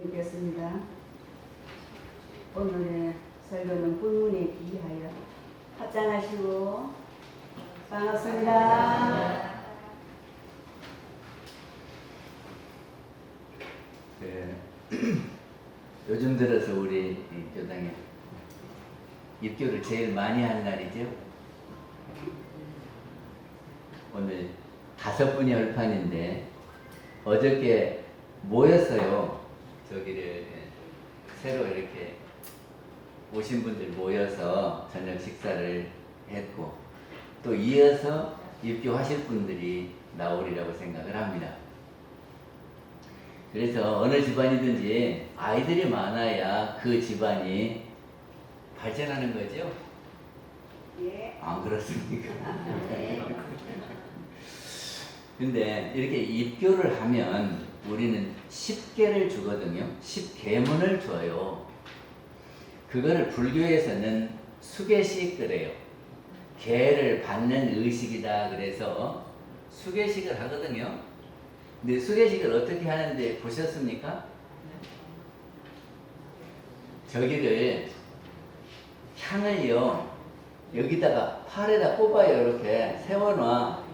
드리겠습니다. 오늘의 설교는 불문에 비하여 합장하시고 반갑습니다. 요즘 들어서 우리 교당에 입교를 제일 많이 한 날이죠. 오늘 5분이 얼판인데 어저께 모였어요. 저기를 새로 이렇게 오신 분들 모여서 저녁 식사를 했고 또 이어서 입교하실 분들이 나오리라고 생각을 합니다. 그래서 어느 집안이든지 아이들이 많아야 그 집안이 발전하는 거죠? 예. 안 그렇습니까? 근데 이렇게 입교를 하면 우리는 10계를 주거든요. 10계문을 줘요. 그거를 불교에서는 수계식 그래요. 계를 받는 의식이다 그래서 수계식을 하거든요. 근데 수계식을 어떻게 하는지 보셨습니까? 저기를 향을요 여기다가 팔에다 꼽아요. 이렇게 세워놔.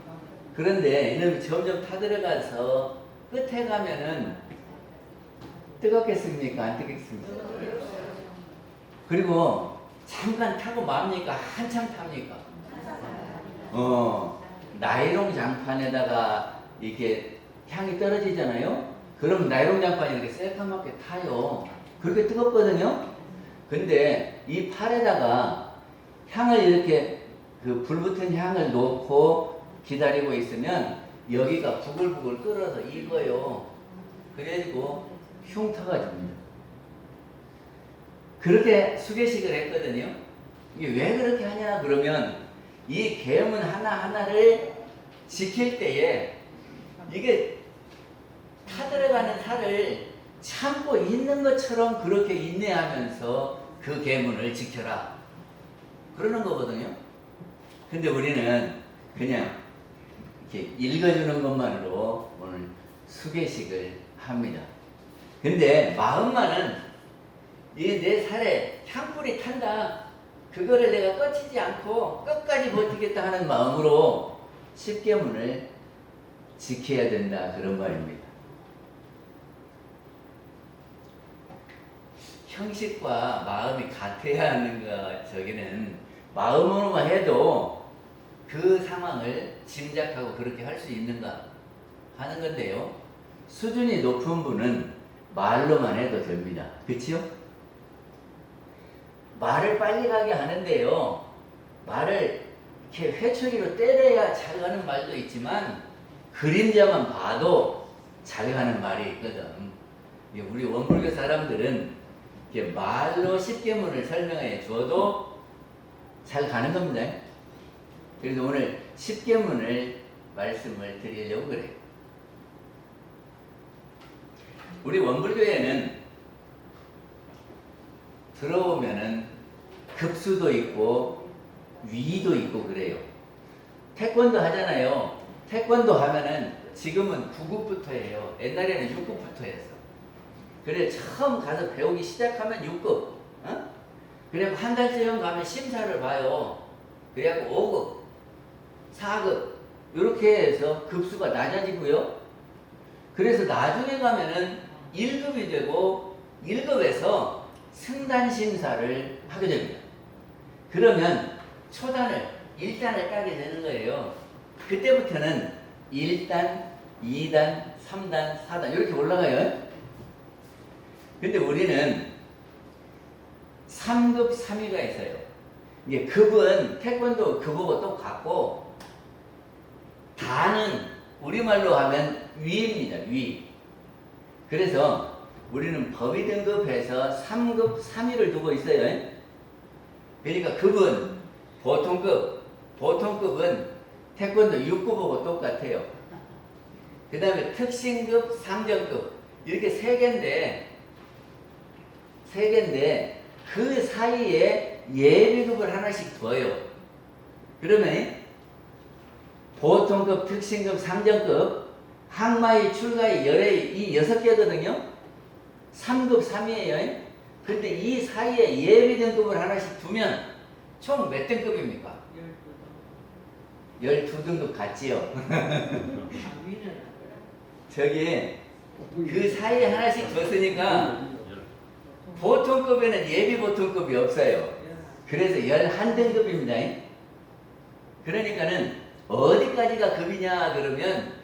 그런데 이놈이 점점 타들어가서 끝에 가면은 뜨겁겠습니까? 안 뜨겠습니까? 그리고 잠깐 타고 맙니까? 한참 탑니까? 나이롱 장판에다가 이렇게 향이 떨어지잖아요? 그럼 나이롱 장판이 이렇게 새까맣게 타요. 그렇게 뜨겁거든요? 근데 이 팔에다가 향을 이렇게 그 불붙은 향을 놓고 기다리고 있으면 여기가 부글부글 끓어서 익어요. 그래가지고 흉터가 줍니다. 그렇게 수계식을 했거든요. 이게 왜 그렇게 하냐 그러면 이 계문 하나하나를 지킬 때에 이게 타들어가는 살을 참고 있는 것처럼 그렇게 인내하면서 그 계문을 지켜라 그러는 거거든요. 근데 우리는 그냥 이렇게 읽어주는 것만으로 오늘 수계식을 합니다. 근데 마음만은 이 내 살에 향불이 탄다. 그거를 내가 꺼치지 않고 끝까지 버티겠다 하는 마음으로 10계문을 지켜야 된다. 그런 말입니다. 형식과 마음이 같아야 하는가, 저기는 마음으로만 해도 그 상황을 짐작하고 그렇게 할 수 있는가 하는 건데요. 수준이 높은 분은 말로만 해도 됩니다. 그치요? 말을 빨리 가게 하는데요. 말을 이렇게 회초리로 때려야 잘 가는 말도 있지만 그림자만 봐도 잘 가는 말이 있거든. 우리 원불교 사람들은 이렇게 말로 10계문을 설명해 줘도 잘 가는 겁니다. 그래서 오늘 10계문을 말씀을 드리려고 그래요. 우리 원불교에는 들어오면은 급수도 있고 위도 있고 그래요. 태권도 하잖아요. 태권도 하면은 지금은 9급부터 해요. 옛날에는 6급부터 했어. 그래 처음 가서 배우기 시작하면 6급. 그래갖고 한 달쯤 가면 심사를 봐요. 그래갖고 5급, 4급 이렇게 해서 급수가 낮아지고요. 그래서 나중에 가면은 1급이 되고 1급에서 승단 심사를 하게 됩니다. 그러면 초단을 1단을 따게 되는 거예요. 그때부터는 1단, 2단, 3단, 4단 이렇게 올라가요. 근데 우리는 3급, 3위가 있어요. 이게 급은 태권도 급하고 똑같고 단은 우리말로 하면 위입니다. 위. 그래서 우리는 법의 등급에서 3급, 3위를 두고 있어요. 그러니까 급은 보통급, 보통급은 태권도 6급하고 똑같아요. 그 다음에 특신급, 상정급 이렇게 3개인데 그 사이에 예비급을 하나씩 둬요. 그러면 보통급, 특신급, 상정급 항마의 출가의 열의 이 6개거든요. 3급 3이에요. 근데 이 사이에 예비 등급을 하나씩 두면 총 몇 등급입니까? 12등급 같지요? 저기 그 사이에 하나씩 뒀으니까 보통급에는 예비 보통급이 없어요. 그래서 11등급입니다. 그러니까는 어디까지가 급이냐 그러면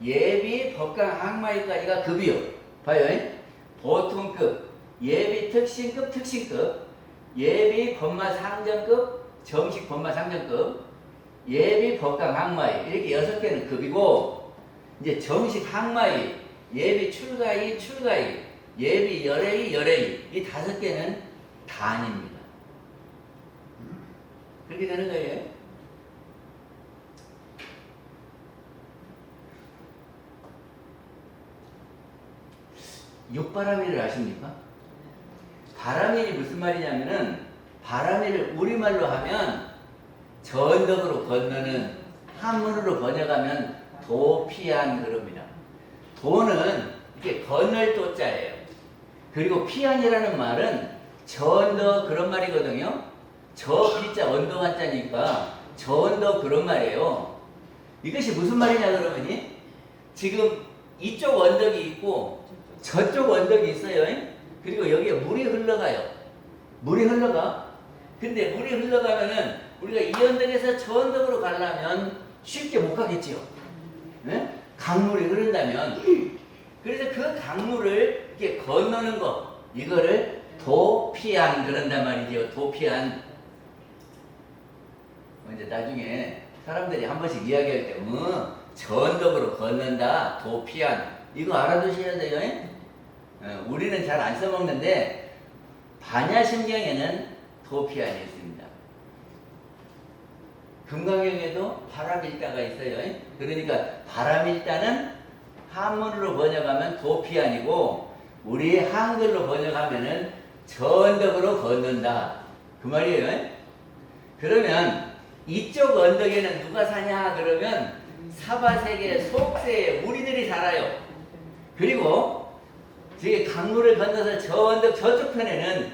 예비 법강 항마위까지가 급이요. 봐요. 보통급, 예비 특신급, 특신급, 예비 법마 상전급, 정식 법마 상전급, 예비 법강 항마위 이렇게 6개는 급이고, 이제 정식 항마위, 예비 출가위, 출가위, 예비 열애위, 열애위 이 5개는 단입니다. 그렇게 되는 거예요. 육바라밀을 아십니까? 바라밀이 무슨 말이냐면은 바라밀을 우리말로 하면 전덕으로 건너는, 한문으로 번역하면 도피안 그럽니다. 도는 이렇게 건널 도자예요. 그리고 피안이라는 말은 전덕 그런 말이거든요. 저 피자 언덕 한자니까 전덕 그런 말이에요. 이것이 무슨 말이냐 그러면이 지금 이쪽 언덕이 있고 저쪽 언덕이 있어요. 그리고 여기에 물이 흘러가요. 물이 흘러가. 근데 물이 흘러가면은 우리가 이 언덕에서 저 언덕으로 가려면 쉽게 못 가겠지요. 네? 강물이 흐른다면. 그래서 그 강물을 이렇게 건너는 거, 이거를 도피안 그런단 말이죠. 도피안. 이제 나중에 사람들이 한 번씩 이야기할 때, 저 언덕으로 건넌다, 도피안. 이거 알아두셔야 돼요. 우리는 잘 안 써먹는데 반야심경에는 도피안이 있습니다. 금강경에도 바람일다가 있어요. 그러니까 바람일다는 한문으로 번역하면 도피안이고, 우리 한글로 번역하면은 저 언덕으로 건넌다 그 말이에요. 그러면 이쪽 언덕에는 누가 사냐 그러면 사바세계 속세에 우리들이 살아요. 그리고 저기 강물을 건너서 저 언덕 저쪽 편에는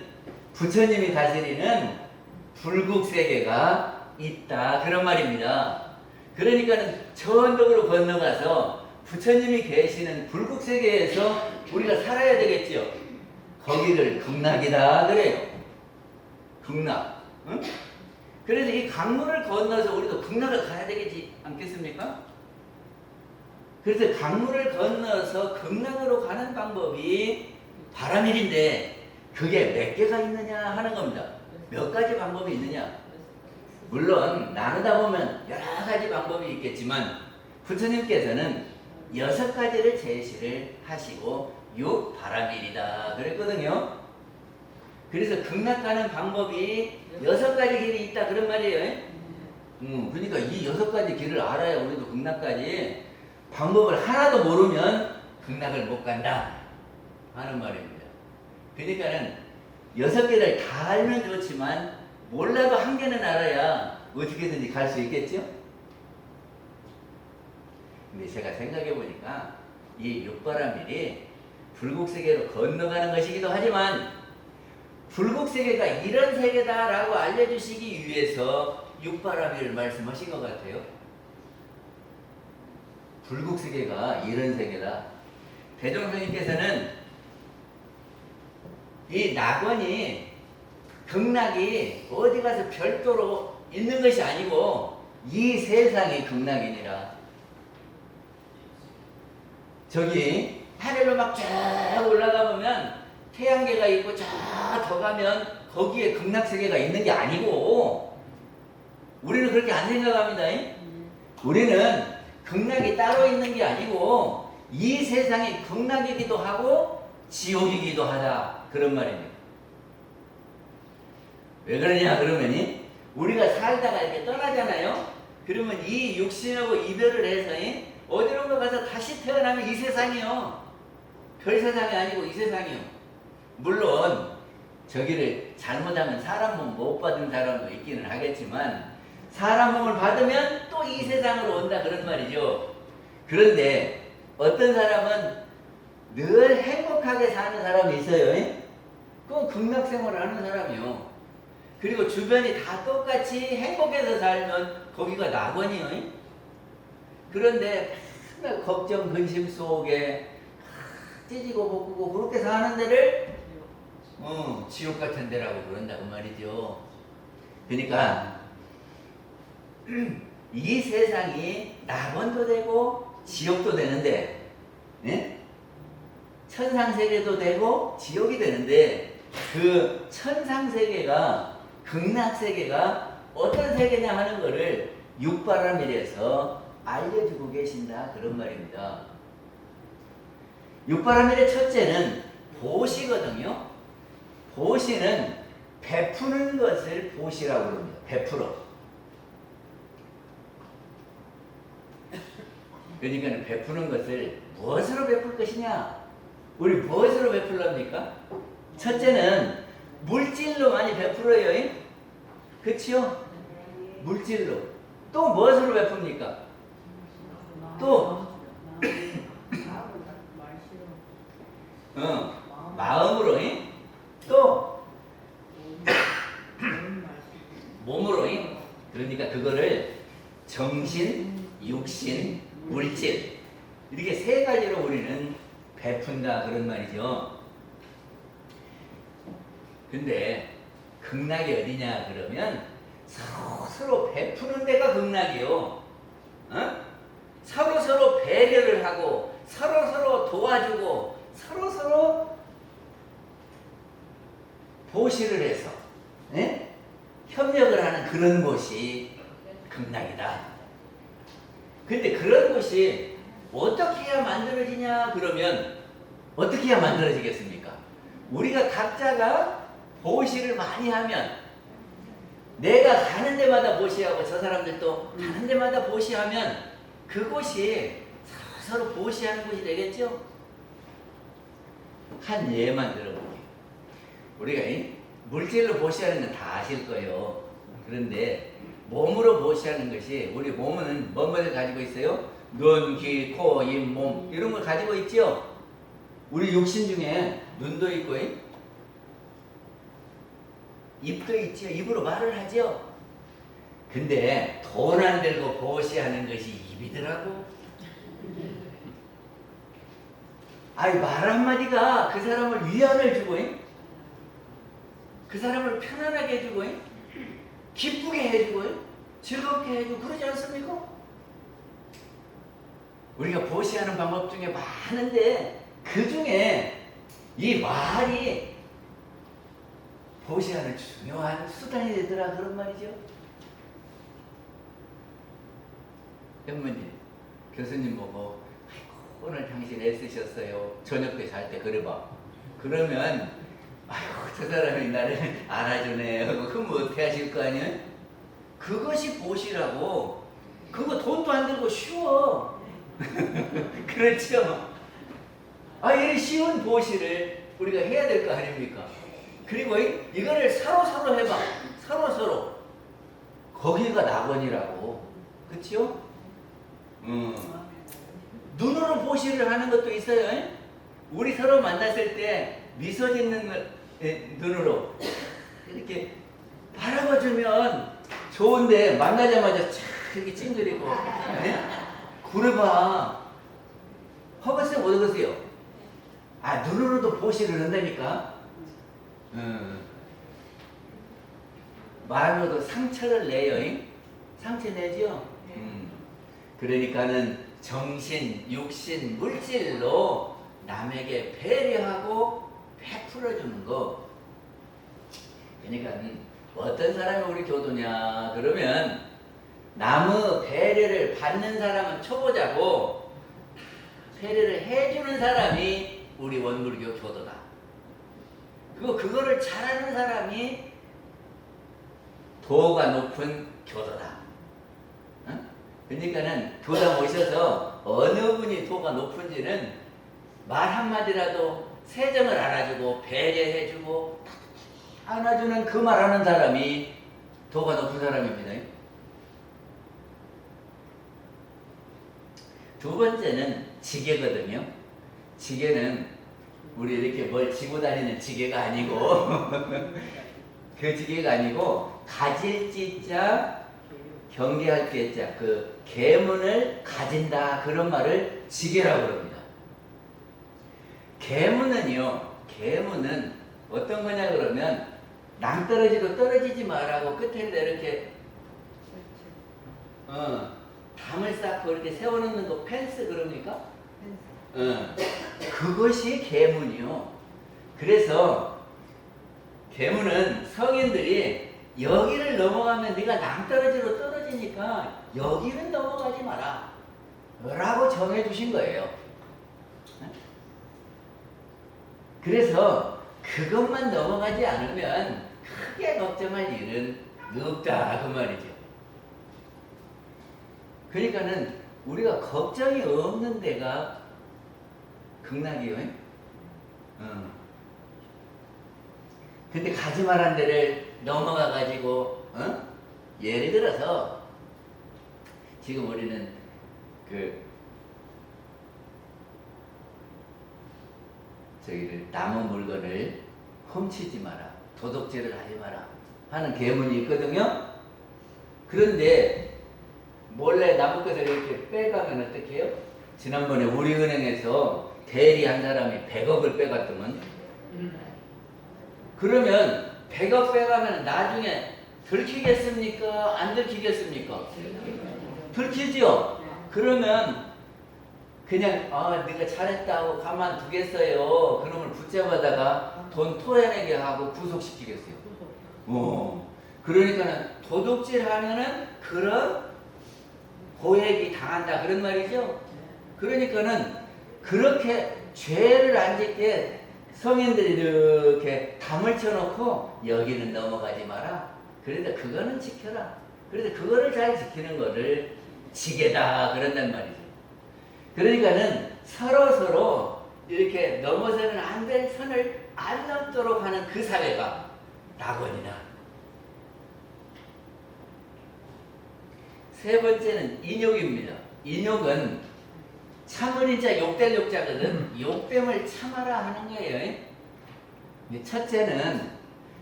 부처님이 다스리는 불국세계가 있다 그런 말입니다. 그러니까는 저 언덕으로 건너가서 부처님이 계시는 불국세계에서 우리가 살아야 되겠죠. 거기를 극락이다 그래요. 극락. 응? 그래서 이 강물을 건너서 우리도 극락을 가야 되겠지 않겠습니까? 그래서 강물을 건너서 극락으로 가는 방법이 바라밀인데 그게 몇 개가 있느냐 하는 겁니다. 몇 가지 방법이 있느냐. 물론 나누다 보면 여러 가지 방법이 있겠지만 부처님께서는 6가지를 제시를 하시고 6바라밀이다 그랬거든요. 그래서 극락 가는 방법이 6가지 길이 있다 그런 말이에요. 그러니까 이 6가지 길을 알아야 우리도 극락까지, 방법을 하나도 모르면 극락을 못 간다 하는 말입니다. 그러니까는 6개를 다 알면 좋지만 몰라도 한 개는 알아야 어떻게든지 갈 수 있겠죠? 근데 제가 생각해 보니까 이 육바라밀이 불국세계로 건너가는 것이기도 하지만 불국세계가 이런 세계다라고 알려주시기 위해서 육바라밀을 말씀하신 것 같아요. 불국세계가 이런 세계다. 대종스님께서는 이 낙원이, 극락이 어디 가서 별도로 있는 것이 아니고 이 세상이 극락이니라. 저기 하늘로 막 쫙 올라가 보면 태양계가 있고 쫙 더 가면 거기에 극락세계가 있는 게 아니고, 우리는 그렇게 안 생각합니다. 우리는 극락이 따로 있는 게 아니고 이 세상이 극락이기도 하고 지옥이기도 하다 그런 말입니다. 왜 그러냐 그러면 우리가 살다가 이렇게 떠나잖아요. 그러면 이 육신하고 이별을 해서 어디론가 가서 다시 태어나면 이 세상이요. 별 세상이 아니고 이 세상이요. 물론 저기를 잘못하면 사람 몸 못 받은 사람도 있기는 하겠지만 사람 몸을 받으면 또 이 세상으로 온다 그런 말이죠. 그런데 어떤 사람은 늘 행복하게 사는 사람이 있어요. 그건 극락생활을 하는 사람이요. 그리고 주변이 다 똑같이 행복해서 살면 거기가 낙원이요. 그런데 맨날 걱정, 근심 속에 찢고 볶고 그렇게 사는 데를 지옥 같은 데라고 그런다고 말이죠. 그러니까 이 세상이 낙원도 되고 지옥도 되는데, 예? 천상세계도 되고 지옥이 되는데, 그 천상세계가 극락세계가 어떤 세계냐 하는 거를 육바라밀에서 알려주고 계신다 그런 말입니다. 육바라밀의 첫째는 보시거든요. 보시는 베푸는 것을 보시라고 그럽니다. 베풀어. 그러니까 베푸는 것을 무엇으로 베풀 것이냐? 우리 무엇으로 베풀랍니까? 첫째는 물질로 많이 베풀어요. 그치요? 물질로. 또 무엇으로 베풉니까? 또 마음으로. 또 몸으로. 그러니까 그거를 정신, 육신, 물질 이렇게 세 가지로 우리는 베푼다 그런 말이죠. 근데 극락이 어디냐 그러면 서로 베푸는 데가 극락이요. 서로 배려를 하고 서로 도와주고 서로 보시를 해서 협력을 하는 그런 곳이 극락이다. 근데 그런 곳이 어떻게 해야 만들어지냐 그러면 어떻게 해야 만들어지겠습니까? 우리가 각자가 보시를 많이 하면 내가 가는 데마다 보시하고 저 사람들도 가는 데마다 보시하면 그곳이 서로 보시하는 곳이 되겠죠? 한 예만 들어볼게요. 우리가 물질로 보시하는 건 다 아실 거예요. 그런데 몸으로 보시하는 것이 우리 몸은 뭐를 가지고 있어요? 눈, 귀, 코, 입, 몸 이런 걸 가지고 있죠? 우리 육신 중에 눈도 있고 입도 있죠. 입으로 말을 하죠. 근데 돈 안 들고 보시하는 것이 입이더라고. 아이 말 한마디가 그 사람을 위안을 주고 그 사람을 편안하게 해주고 기쁘게 해주고 즐겁게 해주고 그러지 않습니까? 우리가 보시하는 방법 중에 많은데 그 중에 이 말이 보시하는 중요한 수단이 되더라 그런 말이죠. 현무님, 교수님 보고 아이고 오늘 당신 애쓰셨어요. 저녁 때 잘 때 그래봐. 그러면 아이고 저 사람이 나를 알아주네 하고 그럼 어떻게 하실 거 아니에요? 그것이 보시라고. 그거 돈도 안 들고 쉬워. 그렇죠? 이 쉬운 보시를 우리가 해야 될 거 아닙니까? 그리고 이거를 서로 해봐. 서로 거기가 낙원이라고. 그치요? 눈으로 보시를 하는 것도 있어요. 우리 서로 만났을 때 미소 짓는 눈으로 이렇게 바라봐주면 좋은데 만나자마자 착 이렇게 찡그리고 그래봐. 허거세요 못 허거세요? 눈으로도 보시를 한다니까. 말로도 상처를 내요. 상처 내죠. 그러니까는 정신, 육신, 물질로 남에게 배려하고 베풀어주는 거. 그러니까 어떤 사람이 우리 교도냐 그러면 남의 배려를 받는 사람은 초보자고 배려를 해주는 사람이 우리 원불교 교도다. 그거를 잘하는 사람이 도가 높은 교도다. 그러니까는 교당 오셔서 어느 분이 도가 높은지는 말 한마디라도 세정을 알아주고 배려해주고 안아주는 그 말하는 사람이 도가 높은 사람입니다. 두 번째는 지게거든요. 지게는 우리 이렇게 뭘 지고 다니는 지게가 아니고 그 지게가 아니고 가질 지자 경계할 지자 그 계문을 가진다 그런 말을 지게라고 그럽니다. 계문은 어떤 거냐 그러면 낭떠러지로 떨어지지 말라고 끝에다 이렇게 담을 쌓고 이렇게 세워놓는 거 펜스 그럽니까? 그것이 계문이요. 그래서 계문은 성인들이 여기를 넘어가면 네가 낭떠러지로 떨어지니까 여기는 넘어가지 마라 라고 정해주신 거예요. 그래서 그것만 넘어가지 않으면 크게 걱정할 일은 없다 그 말이죠. 그러니까는 우리가 걱정이 없는 데가 극락이요. 근데 가지 말란 데를 넘어가 가지고 예를 들어서 지금 우리는 남은 물건을 훔치지 마라, 도둑질을 하지 마라 하는 계문이 있거든요. 그런데 몰래 남의 것을 이렇게 빼가면 어떻게 해요? 지난번에 우리은행에서 대리 한 사람이 100억을 빼갔더만. 그러면 100억 빼가면 나중에 들키겠습니까? 안 들키겠습니까? 들키죠? 그러면 그냥 네가 잘했다 하고 가만두겠어요. 그놈을 붙잡아다가 돈 토해내게 하고 구속시키겠어요. 그러니까는 도둑질 하면은 그런 고액이 당한다 그런 말이죠. 그러니까는 그렇게 죄를 안 짓게 성인들이 이렇게 담을 쳐놓고 여기는 넘어가지 마라. 그래도 그거는 지켜라. 그래도 그거를 잘 지키는 거를 지게다 그런단 말이죠. 그러니까는 서로 이렇게 넘어서는 안 될 선을 안 넘도록 하는 그 사회가 낙원이다. 세 번째는 인욕입니다. 인욕은 참을인자 욕될 욕자거든. 욕됨을 참아라 하는 거예요. 첫째는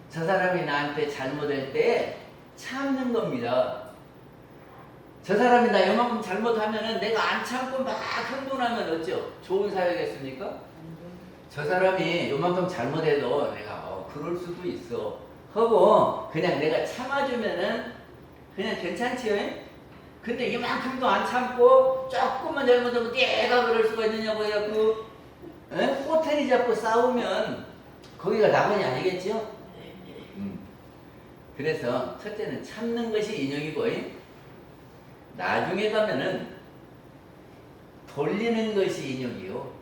저 사람이 나한테 잘못할 때 참는 겁니다. 저 사람이 나 요만큼 잘못하면은 내가 안 참고 막 흥분하면 어쩌? 좋은 사회겠습니까? 저 사람이 요만큼 잘못해도 내가 그럴 수도 있어 하고 그냥 내가 참아주면은 그냥 괜찮지요? 근데 이만큼도 안 참고 조금만 잘못하면 내가 그럴 수가 있느냐고요. 꼬투리 잡고 싸우면 거기가 낙원이 아니겠죠? 그래서 첫째는 참는 것이 인욕이고 나중에 가면은 돌리는 것이 인욕이요.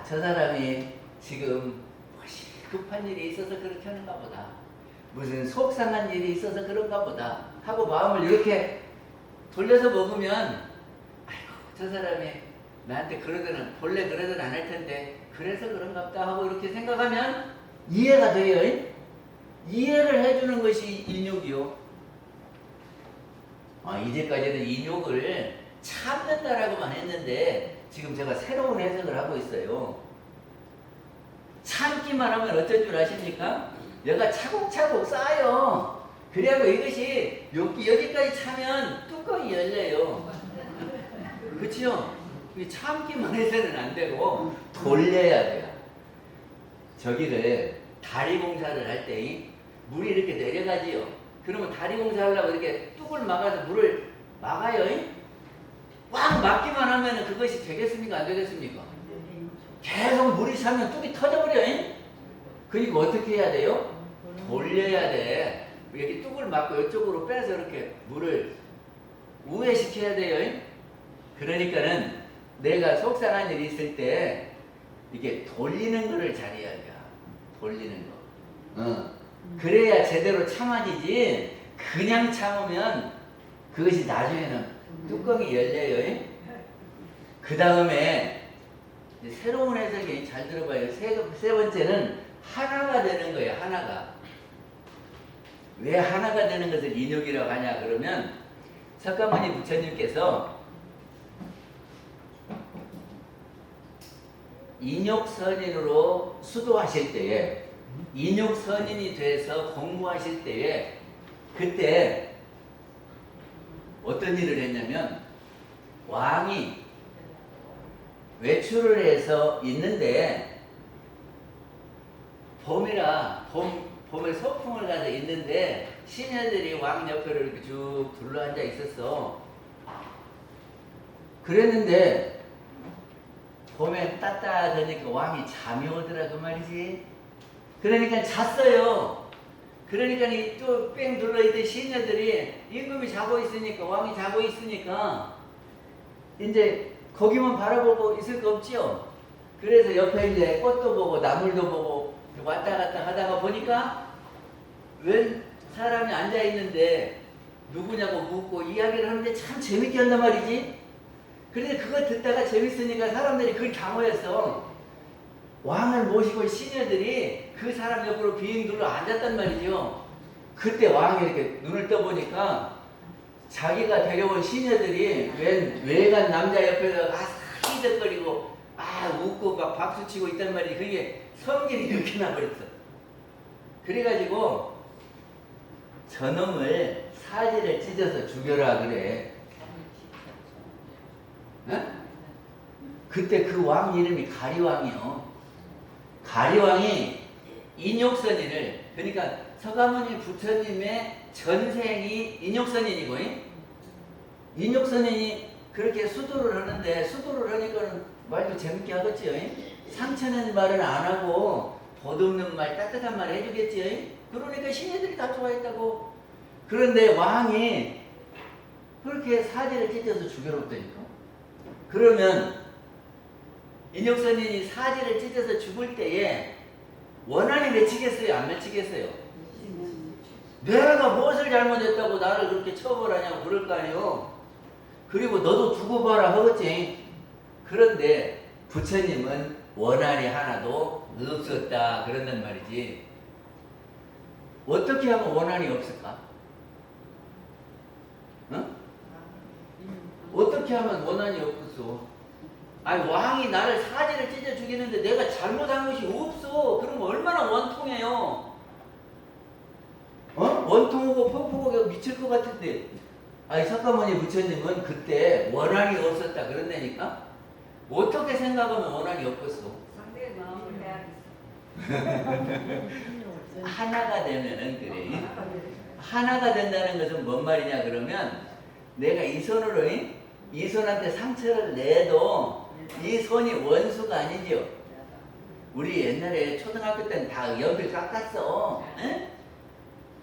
저 사람이 지금 급한 일이 있어서 그렇게 하는가 보다. 무슨 속상한 일이 있어서 그런가 보다 하고 마음을 이렇게 돌려서 먹으면 저 사람이 나한테 그러더는 본래 그러든 안 할 텐데 그래서 그런가 보다 하고 이렇게 생각하면 이해가 돼요. 이해를 해주는 것이 인욕이요. 이제까지는 인욕을 참는다라고만 했는데 지금 제가 새로운 해석을 하고 있어요. 참기만 하면 어쩔 줄 아십니까? 얘가 차곡차곡 쌓여. 그래고 이것이 여기까지 차면 뚜껑이 열려요. 그렇죠? 참기만 해서는 안 되고 돌려야 돼요. 저기를 다리 공사를 할 때 물이 이렇게 내려가지요. 그러면 다리 공사하려고 이렇게 뚝을 막아서 물을 막아요. 꽉 막기만 하면 그것이 되겠습니까? 안 되겠습니까? 계속 물이 차면 뚝이 터져버려요. 그러니까 어떻게 해야 돼요? 돌려야 돼. 여기 뚝을 막고 이쪽으로 빼서 이렇게 물을 우회시켜야 돼요. 그러니까는 내가 속상한 일이 있을 때 이게 돌리는 거를 잘해야 돼. 돌리는 거. 그래야 제대로 참아지지. 그냥 참으면 그것이 나중에는 뚜껑이 열려요. 그 다음에 새로운 해석이 잘 들어봐요. 세 번째는 하나가 되는 거예요. 하나가. 왜 하나가 되는 것을 인욕이라고 하냐 그러면 석가모니 부처님께서 인욕선인으로 수도하실 때에, 인욕선인이 돼서 공부하실 때에, 그때 어떤 일을 했냐면, 왕이 외출을 해서 있는데, 봄에 소풍을 가서 있는데, 시녀들이 왕 옆에를 이렇게 쭉 둘러앉아 있었어. 그랬는데, 봄에 따뜻하니까 왕이 잠이 오더라 그 말이지. 그러니까 잤어요. 그러니까 또 뺑 둘러있던 시녀들이 임금이 자고 있으니까, 왕이 자고 있으니까 이제 거기만 바라보고 있을 거 없지요. 그래서 옆에 이제 꽃도 보고 나물도 보고 왔다 갔다 하다가 보니까 웬 사람이 앉아 있는데 누구냐고 묻고 이야기를 하는데 참 재밌게 한단 말이지. 그런데 그거 듣다가 재밌으니까 사람들이 그걸 다 모였어. 왕을 모시고 시녀들이 그 사람 옆으로 빙 둘러 앉았단 말이죠. 그때 왕이 이렇게 눈을 떠보니까 자기가 데려온 시녀들이 웬 외간 남자 옆에서 희덕거리고 웃고 막 박수치고 있단 말이지. 그게 성질이 이렇게 나버렸어. 그래가지고 저놈을 사지를 찢어서 죽여라 그래. 어? 그때 그 왕 이름이 가리왕이요. 가리왕이 인욕선인을, 그러니까 서가모니 부처님의 전생이 인욕선인이고, 인욕선인이 그렇게 수도를 하는데, 수도를 하니까는 말도 재밌게 하겠지요. 상처는 말을 안 하고 보듬는 말, 따뜻한 말 해주겠지요. 그러니까 신녀들이 다 좋아했다고. 그런데 왕이 그렇게 사지를 찢어서 죽여놓다니까. 그러면 인욕선인이 사지를 찢어서 죽을 때에 원한이 맺히겠어요? 안 맺히겠어요? 내가 무엇을 잘못했다고 나를 그렇게 처벌하냐고 그럴 거 아니에요. 그리고 너도 두고 봐라 하겠지. 그런데 부처님은 원한이 하나도 없었다 그런단 말이지. 어떻게 하면 원한이 없을까? 어? 어떻게 하면 원한이 없겠어? 아니 왕이 나를 사지를 찢어 죽이는데 내가 잘못한 것이 없어. 그러면 얼마나 원통해요. 원통하고 퍽퍽하고 미칠 것 같은데. 아니 석가모니 부처님은 그때 원한이 없었다 그런다니까. 어떻게 생각하면 원한이 없겠어? 상대의 마음을 해야겠어. 하나가 되면은 그래. 하나가 된다는 것은 뭔 말이냐 그러면, 내가 이 손으로 이 손한테 상처를 내도 이 손이 원수가 아니죠. 우리 옛날에 초등학교 때는 다 연필 깎았어. 에?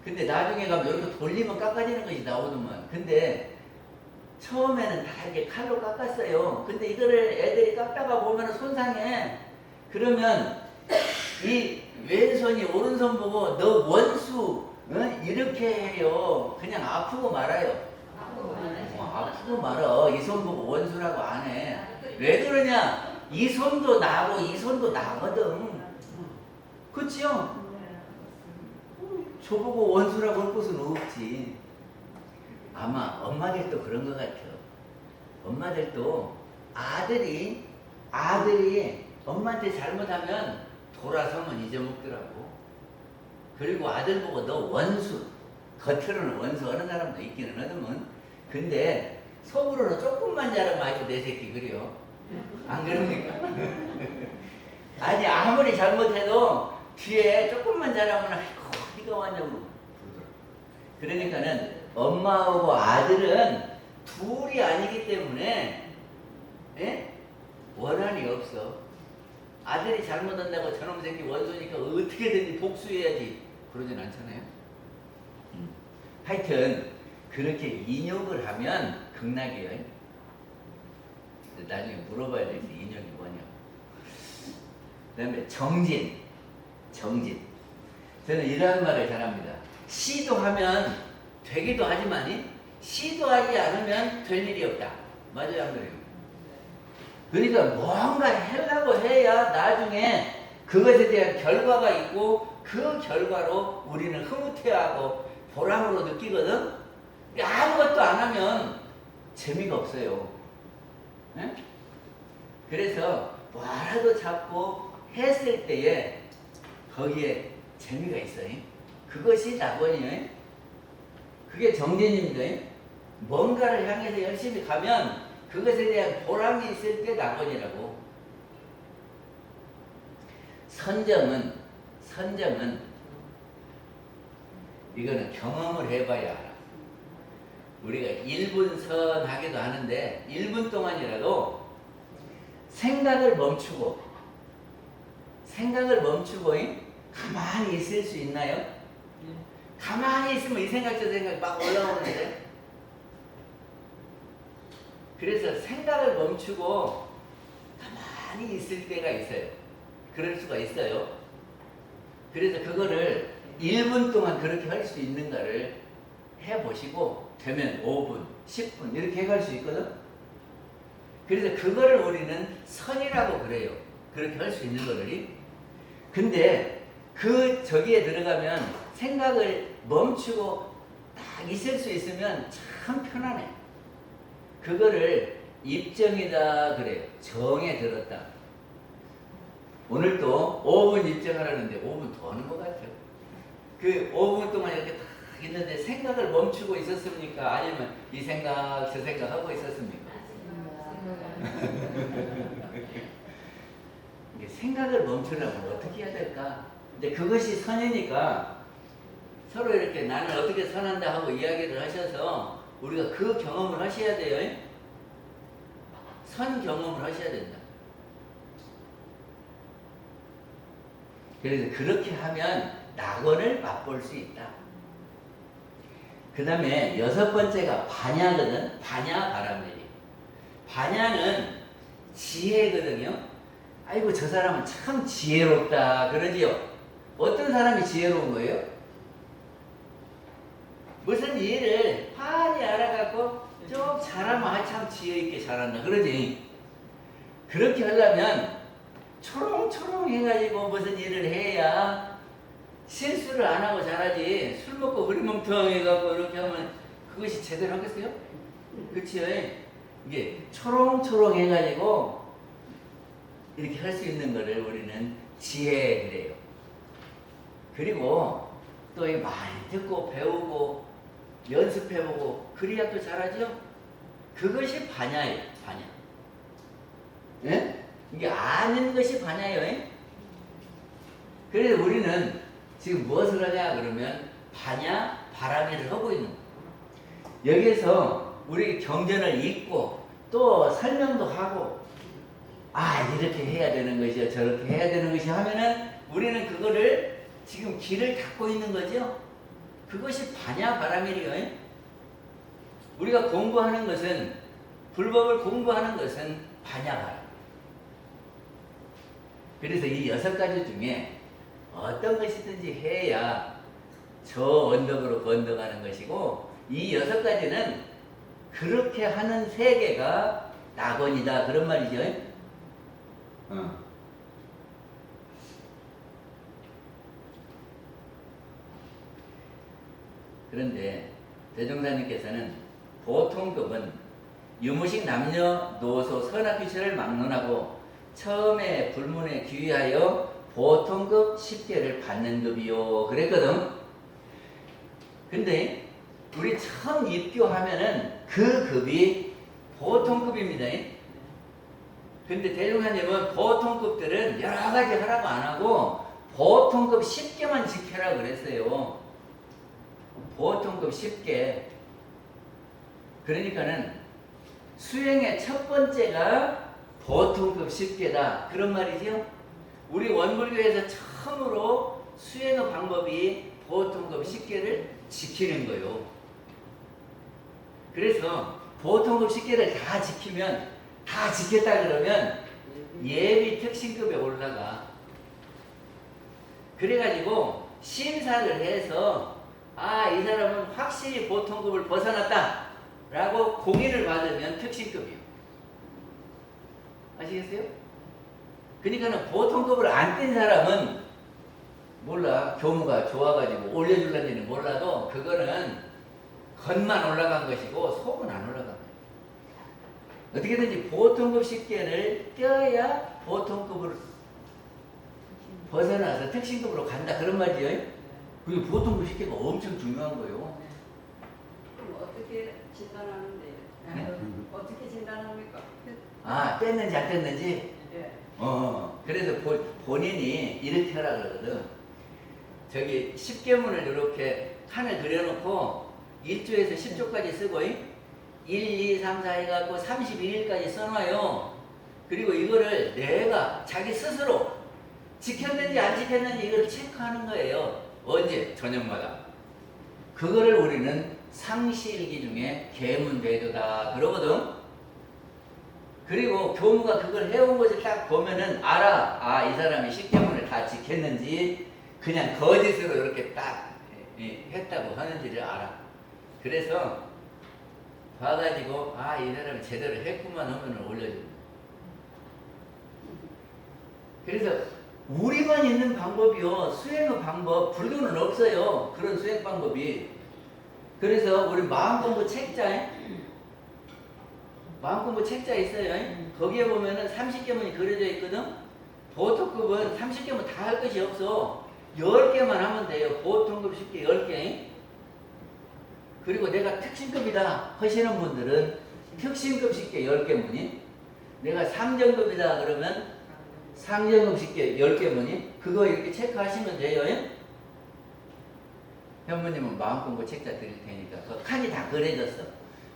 근데 나중에 가면 이렇게 돌리면 깎아지는 것이 나오더만. 근데 처음에는 다 이렇게 칼로 깎았어요. 근데 이거를 애들이 깎다가 보면 손상해. 그러면 이 왼손이 오른손 보고 너 원수 이렇게 해요. 그냥 아프고 말아요. 아프고 말어. 이 손 보고 원수라고 안 해. 왜 그러냐? 이 손도 나고 이 손도 나거든. 그치요? 저보고 원수라고 할 것은 없지. 아마 엄마들도 그런 것 같아. 엄마들도 아들이 엄마한테 잘못하면 돌아서면 잊어먹더라고. 그리고 아들 보고 너 원수, 겉으로는 원수 하는 사람도 있기는 하더만. 근데 속으로는 조금만 잘하면 아주 내 새끼 그래요. 안 그럽니까? 아니 아무리 잘못해도 뒤에 조금만 잘하면 아이고 네가 왔냐고. 그러니까는 엄마하고 아들은 둘이 아니기 때문에 원한이 없어. 아들이 잘못한다고 저놈 새끼 원수니까 어떻게든지 복수해야지 그러진 않잖아요. 하여튼 그렇게 인욕을 하면 극락이에요. 나중에 물어봐야 되겠어. 인욕이 뭐냐고. 그 다음에 정진. 저는 이런 말을 잘합니다. 시도하면 되기도 하지만 시도하지 않으면 될 일이 없다. 맞아요, 안 그래요? 그러니까 뭔가 하려고 해야 나중에 그것에 대한 결과가 있고 그 결과로 우리는 흐뭇해하고 보람으로 느끼거든. 아무것도 안 하면 재미가 없어요. 네? 그래서 뭐라도 잡고 했을 때에 거기에 재미가 있어요. 그것이 낙원이에요. 그게 정진입니다. 뭔가를 향해서 열심히 가면 그것에 대한 보람이 있을 때 낙원이라고. 선정은 이거는 경험을 해봐야 알아. 우리가 1분 선 하기도 하는데 1분 동안이라도 생각을 멈추고 가만히 있을 수 있나요? 가만히 있으면 이 생각 저 생각 막 올라오는데, 그래서 생각을 멈추고 가만히 있을 때가 있어요. 그럴 수가 있어요. 그래서 그거를 1분 동안 그렇게 할 수 있는가를 해보시고 되면 5분, 10분 이렇게 해갈 수 있거든. 그래서 그거를 우리는 선이라고 그래요. 그렇게 할 수 있는 거를. 근데 저기에 들어가면 생각을 멈추고 딱 있을 수 있으면 참 편하네. 그거를 입정이다 그래요. 정에 들었다. 오늘도 5분 입정하라는데 5분 더 하는 것 같아요. 그 5분 동안 이렇게 딱 있는데 생각을 멈추고 있었습니까? 아니면 이 생각 저 생각 하고 있었습니까? 생각을 멈추려면 어떻게 해야 될까? 근데 그것이 선이니까 서로 이렇게 나는 어떻게 선한다 하고 이야기를 하셔서 우리가 그 경험을 하셔야 돼요. 선 경험을 하셔야 된다. 그래서 그렇게 하면 낙원을 맛볼 수 있다. 그 다음에 6번째가 반야거든. 반야 바람내리. 반야는 지혜거든요. 아이고 저 사람은 참 지혜롭다 그러지요. 어떤 사람이 지혜로운 거예요? 무슨 일을 많이 알아갖고 좀 잘하면 참 지혜 있게 잘한다 그러지. 그렇게 하려면 초롱초롱 해가지고 무슨 일을 해야 실수를 안 하고 잘하지. 술 먹고 흐리멍텅해갖고 이렇게 하면 그것이 제대로 하겠어요? 그치요? 이게 초롱초롱 해가지고 이렇게 할 수 있는 거를 우리는 지혜 그래요. 그리고 또 많이 듣고 배우고 연습해보고 그래야 또 잘하죠? 그것이 반야예요. 반야. 예? 이게 아는 것이 반야예요. 그래서 우리는 지금 무엇을 하냐 그러면 반야 바람이를 하고 있는 거예요. 여기에서 우리 경전을 읽고 또 설명도 하고 이렇게 해야 되는 것이요 저렇게 해야 되는 것이 하면은 우리는 그거를 지금 길을 닦고 있는 거죠. 그것이 반야 바람이래요. 우리가 공부하는 것은 불법을 공부하는 것은 반야 바람. 그래서 이 6가지 중에 어떤 것이든지 해야 저 언덕으로 건너가는 것이고 이 6가지는 그렇게 하는 세계가 낙원이다 그런 말이죠. 그런데 대종사님께서는 보통급은 유무식 남녀노소 선악귀천을 막론하고 처음에 불문에 귀의하여 보통급 10개를 받는 급이요 그랬거든. 근데 우리 처음 입교하면은 그 급이 보통급입니다. 근데 대종사님은 보통급들은 여러 가지 하라고 안 하고 보통급 10개만 지켜라 그랬어요. 보통급 10개. 그러니까는 수행의 첫 번째가 보통급 10개다. 그런 말이죠. 우리 원불교에서 처음으로 수행의 방법이 보통급 10개를 지키는 거예요. 그래서 보통급 10개를 다 지키면 다 지켰다 그러면 예비 특신급에 올라가. 그래가지고 심사를 해서 이 사람은 확실히 보통급을 벗어났다 라고 공인을 받으면 특신급이에요. 아시겠어요? 그러니까는 보통급을 안 뗀 사람은 몰라. 교무가 좋아가지고 올려줄는지는 몰라도 그거는 겉만 올라간 것이고 속은 안 올라간 거예요. 어떻게든지 보통급 식계를 떼어야 보통급으로 벗어나서 특신급으로 간다 그런 말이에요. 그리고 보통급 식계가 엄청 중요한 거예요. 그럼 어떻게 진단하는데요? 네? 어떻게 진단합니까? 아, 뗐는지 안 뗐는지? 예. 그래서 본인이 이렇게 하라 그러거든. 저기 10계문을 이렇게 칸을 그려놓고 1조에서 10조까지 쓰고 1, 2, 3, 4 해갖고 31일까지 써놔요. 그리고 이거를 내가 자기 스스로 지켰는지 안 지켰는지 이걸 체크하는 거예요. 언제? 저녁마다. 그거를 우리는 상시일기 중에 계문대도다 그러거든. 그리고 교무가 그걸 해온 것을 딱 보면은 알아. 아, 이 사람이 10계문을 다 지켰는지 그냥 거짓으로 이렇게 딱 했다고 하는지를 알아. 그래서 봐가지고 아, 이 사람이 제대로 했구만 하면 올려줍니다. 그래서 우리만 있는 방법이요. 수행의 방법, 불교는 없어요. 그런 수행 방법이. 그래서 우리 마음공부 책자에 마음공부 책자 있어요. 거기에 보면은 30계문이 그려져 있거든. 보통급은 30계문 다 할 것이 없어. 10개만 하면 돼요. 보통급 10개 10개. 그리고 내가 특신급이다 하시는 분들은 특신급 10개 10개문이, 내가 상정급이다 그러면 상정급 10개 10개문이, 그거 이렇게 체크하시면 돼요. 현무님은 마음공부 책자 드릴 테니까 그 칸이 다 그려졌어.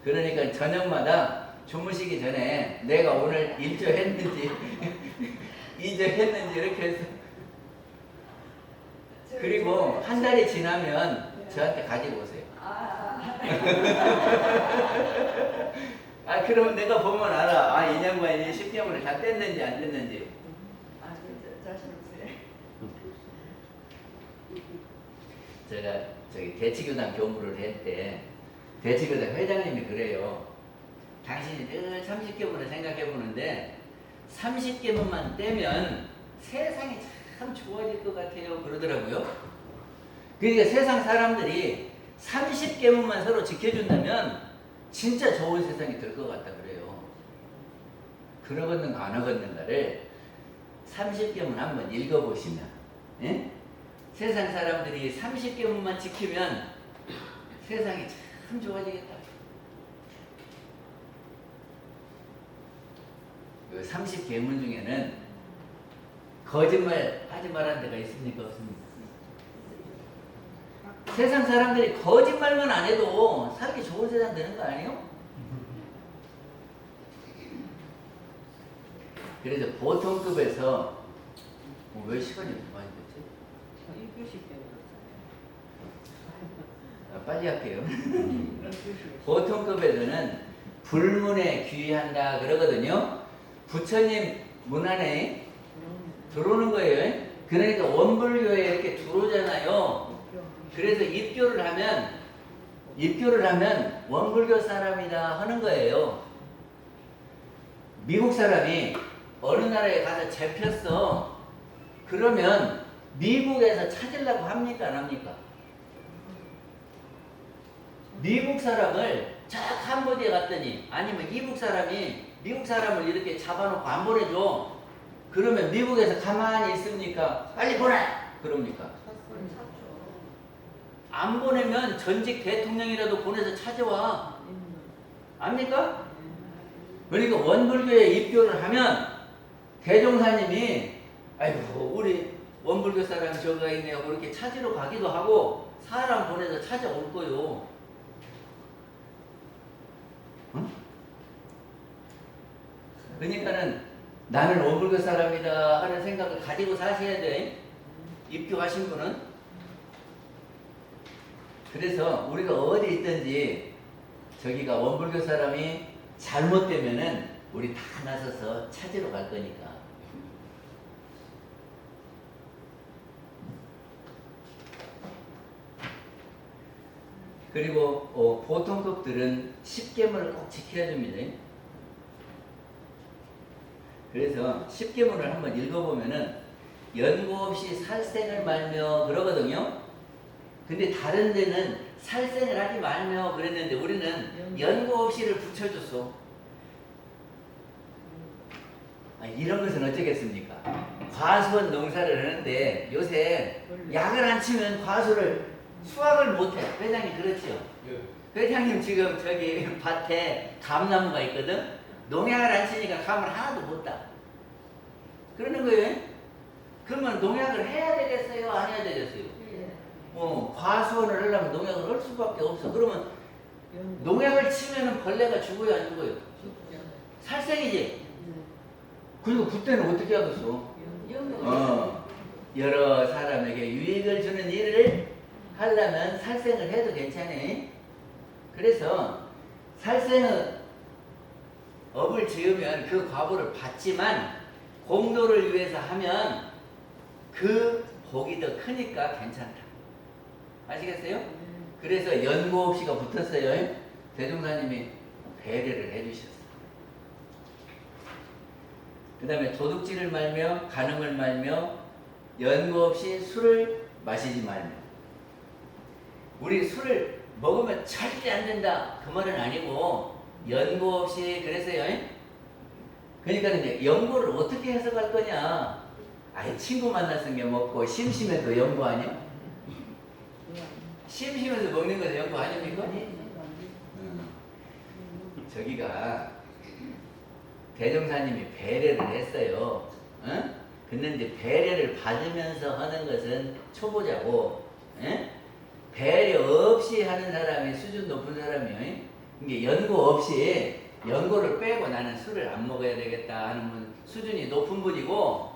그러니까 저녁마다 주무시기 전에 내가 오늘 1조 했는지 2조 했는지 이렇게 해서, 그리고 한 달이 지나면 저한테 가지고 오세요. 아, 그러면 내가 보면 알아. 아, 이 양반이 10개문을 다 뗐는지 안 뗐는지. 자신 없어요. 제가 저기 대치교당 교무를 할 때 대치교당 회장님이 그래요. 당신이 늘 30계문을 생각해 보는데 30계문만 떼면 세상이 참 좋아질 것 같아요 그러더라고요. 그러니까 세상 사람들이 30계문만 서로 지켜준다면 진짜 좋은 세상이 될 것 같다 그래요. 그러겠는가 안 하겠는가를 30계문 한번 읽어보시면, 예? 세상 사람들이 30계문만 지키면 세상이 참 좋아지겠다. 그 30계문 중에는 거짓말 하지 말라는 데가 있습니까? 없습니까? 세상 사람들이 거짓말만 안 해도 살기 좋은 세상 되는 거 아니에요? 그래서 보통급에서 왜 시간이 많이 됐지? 1교시 때문에 빨리 할게요. 보통급에서는 불문에 귀의한다 그러거든요. 부처님 문 안에 들어오는 거예요. 그러니까 원불교에 이렇게 들어오잖아요. 그래서 입교를 하면 원불교 사람이다 하는 거예요. 미국 사람이 어느 나라에 가서 잡혔어. 그러면 미국에서 찾으려고 합니까 안 합니까? 미국 사람을 저 캄보디아 갔더니, 아니면 이북 사람이 미국 사람을 이렇게 잡아놓고 안 보내줘. 그러면 미국에서 가만히 있습니까? 빨리 보내! 그럽니까? 안 보내면 전직 대통령이라도 보내서 찾아와. 압니까? 그러니까 원불교에 입교를 하면 대종사님이 아이고 우리 원불교 사람 저가 있네요 그렇게 찾으러 가기도 하고 사람 보내서 찾아올 거요. 응? 그러니까는 나는 원불교 사람이다 하는 생각을 가지고 사셔야 돼. 입교하신 분은. 그래서 우리가 어디 있든지 저기가 원불교 사람이 잘못되면은 우리 다 나서서 찾으러 갈 거니까. 그리고 보통급들은 10계문을 꼭 지켜야 됩니다. 그래서 10계문을 한번 읽어보면은 연고 없이 살생을 말며 그러거든요. 근데 다른 데는 살생을 하지 말며 그랬는데 우리는 연고 없이를 붙여줬어. 이런 것은 어쩌겠습니까? 과수원 농사를 하는데 요새 약을 안 치면 과수를 수확을 못해. 회장님 그렇죠? 회장님 지금 저기 밭에 감나무가 있거든? 농약을 안 치니까 감을 하나도 못 따. 그러는 거예요. 그러면 농약을 해야 되겠어요? 안 해야 되겠어요? 과수원을 하려면 농약을 할 수밖에 없어. 그러면 농약을 치면 벌레가 죽어요, 안 죽어요? 살생이지? 그리고 그때는 어떻게 하겠어? 여러 사람에게 유익을 주는 일을 하려면 살생을 해도 괜찮아. 그래서 살생은 업을 지으면 그 과보를 받지만 공도를 위해서 하면 그 복이 더 크니까 괜찮다. 아시겠어요? 그래서 연고 없이가 붙었어요. 대종사님이 배려를 해주셨어요. 그 다음에 도둑질을 말며 간음을 말며 연고 없이 술을 마시지 말며. 우리 술을 먹으면 절대 안 된다 그 말은 아니고 연고 없이 그래서요. 그러니까 이제 연고를 어떻게 해석할 거냐. 아예 친구 만나서 게 먹고 심심해도 연고 아니야? 심심해서 먹는 것은 연고 아닙니까? 저기가 대종사님이 배려를 했어요. 응? 근데 이제 배려를 받으면서 하는 것은 초보자고, 응? 배려 없이 하는 사람이 수준 높은 사람이에요. 이게 연고 없이 연고를 빼고 나는 술을 안 먹어야 되겠다 하는 분 수준이 높은 분이고,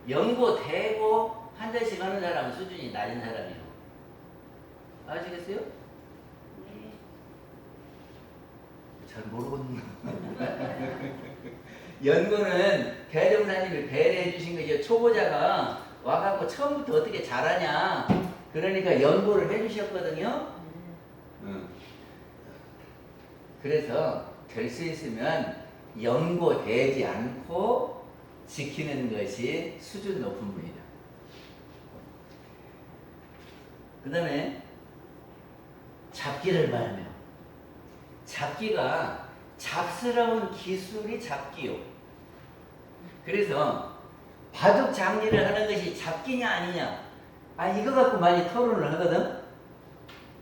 연고 대고 한 잔씩 하는 사람은 수준이 낮은 사람이에요. 아시겠어요? 네. 잘 모르겠나? 연구는 대종사님이 배려해 주신 거죠. 초보자가 와갖고 처음부터 어떻게 잘하냐. 그러니까 연구를 해 주셨거든요. 그래서 될 수 있으면 연고되지 않고 지키는 것이 수준 높은 분이다. 그 다음에 잡기를 말며. 잡기가 잡스러운 기술이 잡기요. 그래서 바둑 장기를 하는 것이 잡기냐 아니냐. 이거 갖고 많이 토론을 하거든.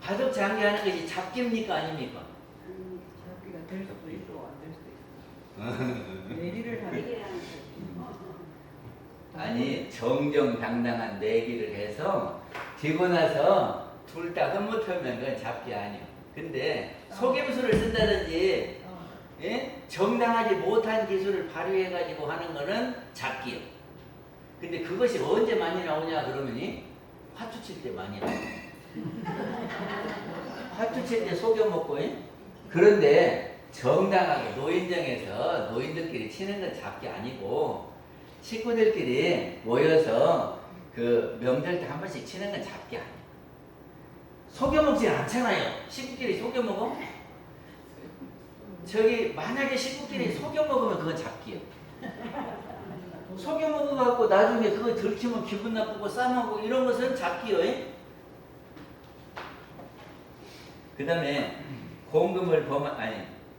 바둑 장기 하는 것이 잡기입니까 아닙니까? 잡기가 될 수도 있고 안 될 수도 있고. 내기를 하는 아니 정정당당한 내기를 해서 지고 나서 둘 다 흐뭇하면 그건 잡기 아니야. 근데 속임수를 쓴다든지 예? 정당하지 못한 기술을 발휘해가지고 하는 거는 잡기요. 근데 그것이 언제 많이 나오냐 그러면이 화투 칠 때 많이 나와요. 화투 칠 때 속여먹고 그런데 정당하게 노인정에서 노인들끼리 치는 건 잡기 아니고 식구들끼리 모여서 그 명절 때 한 번씩 치는 건 잡기 아니에요. 속여먹지 않잖아요. 식구끼리 속여먹어? 저기 만약에 식구끼리 속여먹으면 그건 잡기요. 속여먹어갖고 나중에 그거 들키면 기분 나쁘고 싸먹고 이런 것은 잡기요. 그 다음에 공금을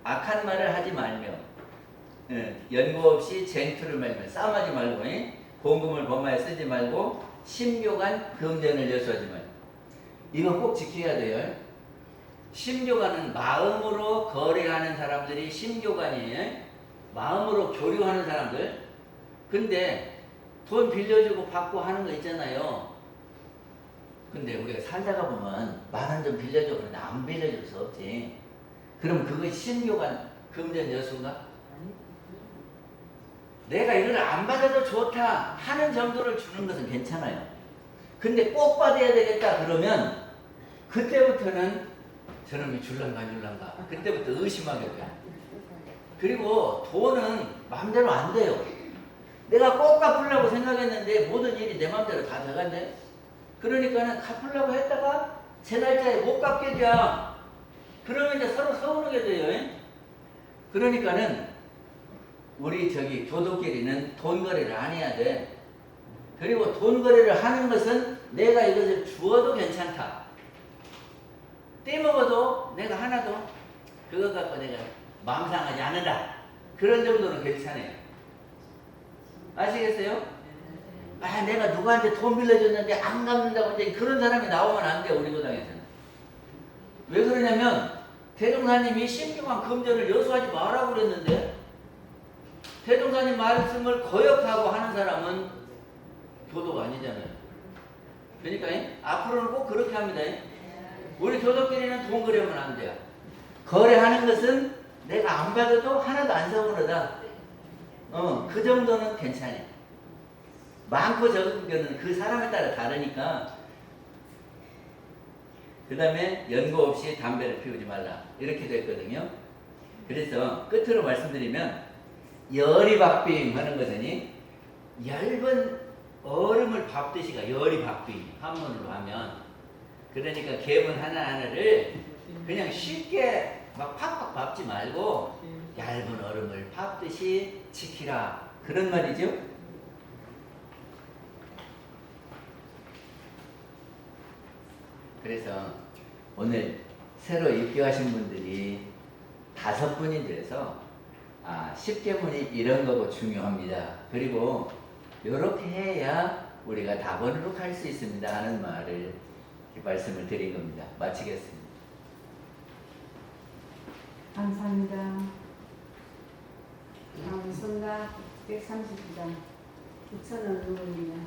악한 말을 하지 말며 연고 없이 쟁투를 말며 싸움하지 말고 공금을 범하여 쓰지 말고 심교간 금전을 여수하지 말고. 이건 꼭 지켜야 돼요. 심교관은 마음으로 거래하는 사람들이 심교관이에요. 마음으로 교류하는 사람들. 근데 돈 빌려주고 받고 하는 거 있잖아요. 근데 우리가 살다가 보면 10,000원 좀 빌려줘 그러는데 안 빌려줄 수 없지. 그럼 그것이 심교관 금전 여수인가? 내가 이걸 안 받아도 좋다 하는 정도를 주는 것은 괜찮아요. 근데 꼭 받아야 되겠다 그러면 그때부터는 저놈이 줄란가 그때부터 의심하게 돼요. 그리고 돈은 마음대로 안 돼요. 내가 꼭 갚으려고 생각했는데 모든 일이 내 마음대로 다 돼간대. 그러니까는 갚으려고 했다가 제 날짜에 못 갚게 돼. 그러면 이제 서로 서운하게 돼요. 그러니까는 우리 저기 교도끼리는 돈 거래를 안 해야 돼. 그리고 돈 거래를 하는 것은 내가 이것을 주어도 괜찮다. 떼먹어도 내가 하나도 그거 갖고 내가 마음 상하지 않는다. 그런 정도는 괜찮아요. 아시겠어요? 아, 내가 누구한테 돈 빌려줬는데 안 갚는다고 이제 그런 사람이 나오면 안 돼요, 우리 교당에서는. 왜 그러냐면 대종사님이 신중한 금전을 여수하지 말라고 그랬는데 대종사님 말씀을 거역하고 하는 사람은 교도가 아니잖아요. 그러니까 앞으로는 꼭 그렇게 합니다. 우리 교도끼리는 돈 거래하면 안 돼요. 거래하는 것은 내가 안 받아도 하나도 안 서운하다. 그 정도는 괜찮아요. 많고 적은 거는 그 사람에 따라 다르니까. 그 다음에 연고 없이 담배를 피우지 말라. 이렇게 됐거든요. 그래서 끝으로 말씀드리면 열이박빙 하는 것은 얇은 얼음을 밟듯이가 열이박빙 한문으로 하면 그러니까 계문 하나하나를 그냥 쉽게 막 팍팍 밟지 말고 얇은 얼음을 밟듯이 지키라. 그런 말이죠. 그래서 오늘 새로 입교하신 분들이 5분이 돼서 10계문이 이런 거고 중요합니다. 그리고 이렇게 해야 우리가 다번으로 갈 수 있습니다 하는 말을 말씀을 드린 겁니다. 마치겠습니다. 감사합니다. 다음 선가 130장 9,000원 누릅니다.